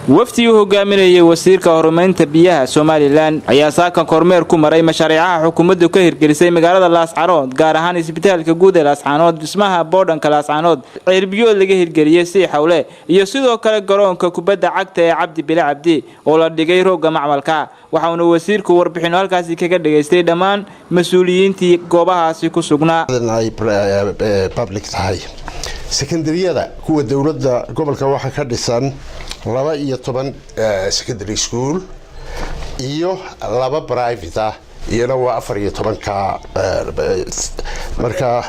wafdi uu hogaaminayay wasiirka horumarinta biyaha Soomaaliland ayaa saakan kormeer ku maray mashaariicaha xukuumaddu ka hirgelisay magaalada Laascaanood gaar ahaan isbitaalka guud ee Laascaanood dhismaha boodhanka Laascaanood cirbiyo laga hirgeliyay si xawle iyo sidoo kale garoonka kubadda cagta ee Cabdi Bile Cabdi oo la dhigay rooga macmalka waxaana wasiirku warbixin halkaas kaga dhageystay dhamaan mas'uuliyiintii goobahaasi ku sugnaa public tahay secondaryada kuwa dawladda gobolka waxa ka dhisan 12 secondary school iyo 2 private ah iyana waa 14 ka marka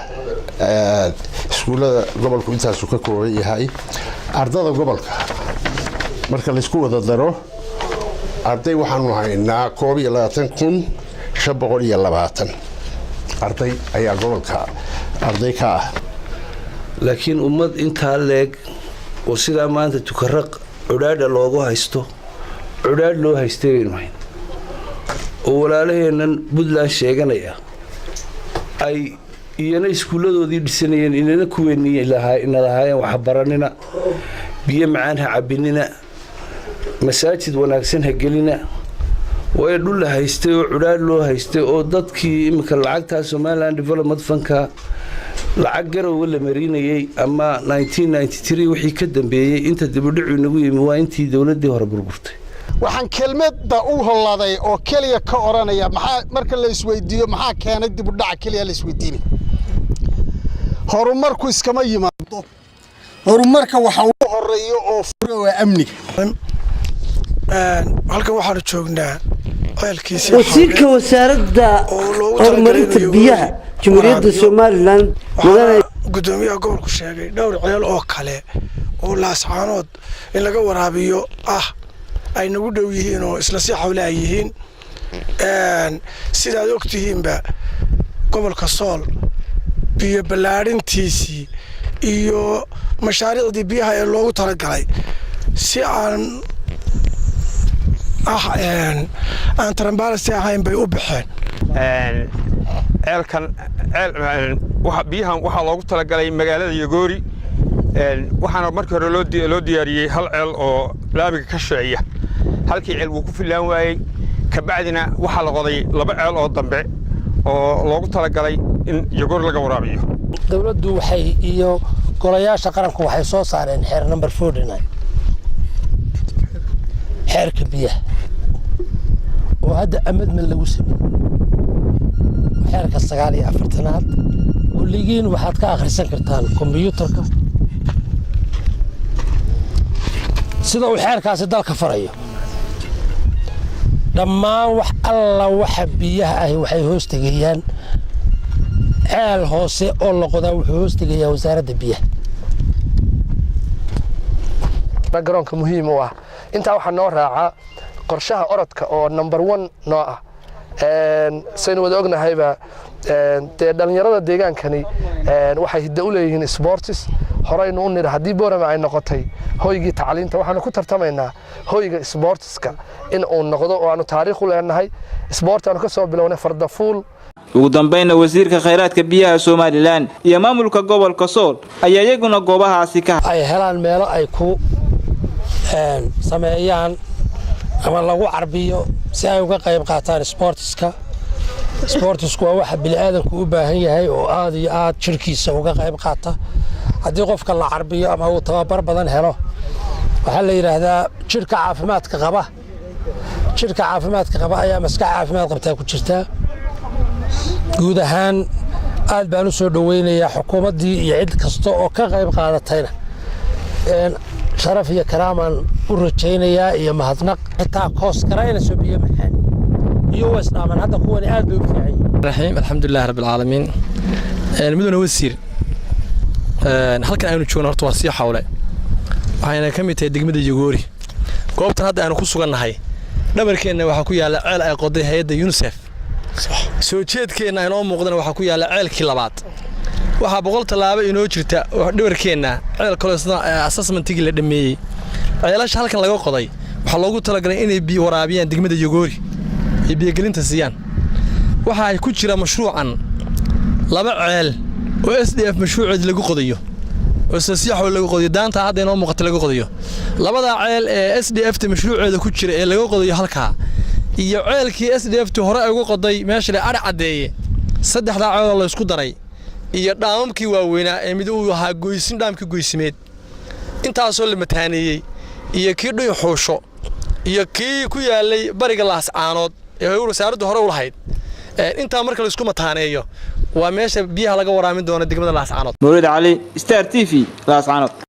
iskuulada gobolku intaas uu ka kooban yahay ardada gobolka marka la isku wada daro arday waxaanu haynaa 22520 arday ayaa gobolka arday ka ah laakiin ummad inta leeg oo sida maanta tukaraq cudhaadha loogu haysto cudhaadh loo haystay inay oo walaalaheenan Puntland sheeganaya ay iyana iskuuladoodii dhisanayeen inana kuweynii lahaayeen wax baranina biyo macaan ha cabinina masaajid wanaagsan ha gelina way dhul la haystay oo cudhaadh loo haystay oo dadkii imika lacagta Somaliland Development Fund-ka lacag garow la marinayay ama 1993 wixii ka dambeeyay inta dib u dhac inagu yimi waa intii dawladii hore burburtay waxaan kelmadda u holaday oo kaliya ka oranaya maxaa marka la isweydiiyo maxaa keenay dib u dhac kaliya la isweydiinay horumarku iskama yimaado horumarka waxa uu horeeyo oo furo waa amniga halkan waxaan joognaa ceelkiisa wasiirka wasaaradda horumarinta biyaha Jamhuuriyadda Soomaaliland gudoomiyaha gobolku sheegay dhowr ceel oo kale oo Laascaanood in laga waraabiyo ay nagu dhow yihiin oo isla si xawle ay yihiin sidaad ogtihiinba gobolka Sool biyo balaarintiisii iyo mashaariicdii biyaha ee loogu talagalay si aan transparency ahayn bay u baxeen ceelkan biyahan waxa loogu talagalay magaalada Yogoori waxaana markii hore loo diyaariyay hal ceel oo laamiga ka shaqeeya halkii ceel uu ku filaan waayay ka bacdina waxa la qoday 2 ceel oo dambe oo loogu talagalay in Yogoori laga waraabiyo dawladdu waxay iyo golayaasha qaranku waxay soo saareen xeer number 49 xeerka biyaha oo hadda amadman lagu sameeyay xeerka 49 kulligiin waxaad ka akhrisan kartaan kombiyuutarka sida uu xeerkaasi dalka farayo dhammaan wax alla waxa biyaha ah waxay hoos tagayaan ceel hoose oo la qodaa wuxuu hoos tagayaa wasaaradda biyaha garoonka muhiim u ah inta waxa noo raaca qorshaha orodka oo number 1 noo ah saynu wada ognahayba dhalinyarada deegaankani waxay hidda u leeyihiin sports horeynu u nir hadii Boorama ay noqotay hoygii tacliinta waxaanu ku tartamaynaa hoyga sportska in uu noqdo oo aanu taariikh u leenahay sport aanu ka soo bilownay fardafuul ugu dambeynna wasiirka kheyraadka biyaha Soomaaliland iyo maamulka gobolka Sool ayaa iyaguna goobahaasi ka ay helaan meelo ay ku sameeyaan ama lagu carbiyo si ay uga qayb qaataan sportska waa waxa bini'aadanku u baahan yahay oo aad iyo aad jirkiisa uga qayb qaata haddii qofka la carbiyo ama uu tababar badan helo waxa la yiraahdaa jirka caafimaadka qaba ayaa maskax caafimaad qabta ku jirta guud ahaan aad baan u soo dhaweynayaa xukuumaddii iyo cid kasta oo ka qayb qaadatayna sharaf iyo karaaman u rajaynayaa iyo mahadnaq xitaa koos karayna soo biyo maxaan iyo wasnaaman hadda kuwani aad bay u fiican raxiim alxamdulillaah rabbil caalamiin miduna wasiir halkan aynu joogno horta waa si xawle waxayna ka mid tahay degmada Yogoori goobtan hadda aanu ku sugannahay dhabarkeena waxa ku yaala ceel ay qoday hay'adda UNICEF soo jeedkeena inoo muuqdana waxa ku yaala ceelkii labaad waxa 100 talaabo inoo jirta dhabarkeena ceel kaleesna assessment-igi la dhameeyay ceelasha halkan laga qoday waxa loogu talagalay inay biyo waraabiyaan degmada Yogoori iyo biyo gelinta siiyaan waxa ay ku jira mashruucan 2 ceel oo SDF mashruuceed lagu qodayo oo si xawle lagu qodiyo daanta hadda inoo muuqato lagu qodiyo labada ceel ee SDF ta mashruuceeda ku jira ee lagu qodiyo halka iyo ceelkii SDF ta hore ugu qoday meesha la ar cadeeye saddexda ceel la isku daray iyo dhaamamkii waaweynaa ee mid uu ahaa goysin dhaamkii goysimeed intaasoo la mataaniyay iyo kii dhuy xoosho iyo kii ku yaalay bariga Laascaanood ee wasaaraddu hore u lahayd inta marka la isku mataaneeyo waa meesha biyaha laga waraamin doono degmada Laascaanood. Mawlid Cali, Star TV, Laascaanood.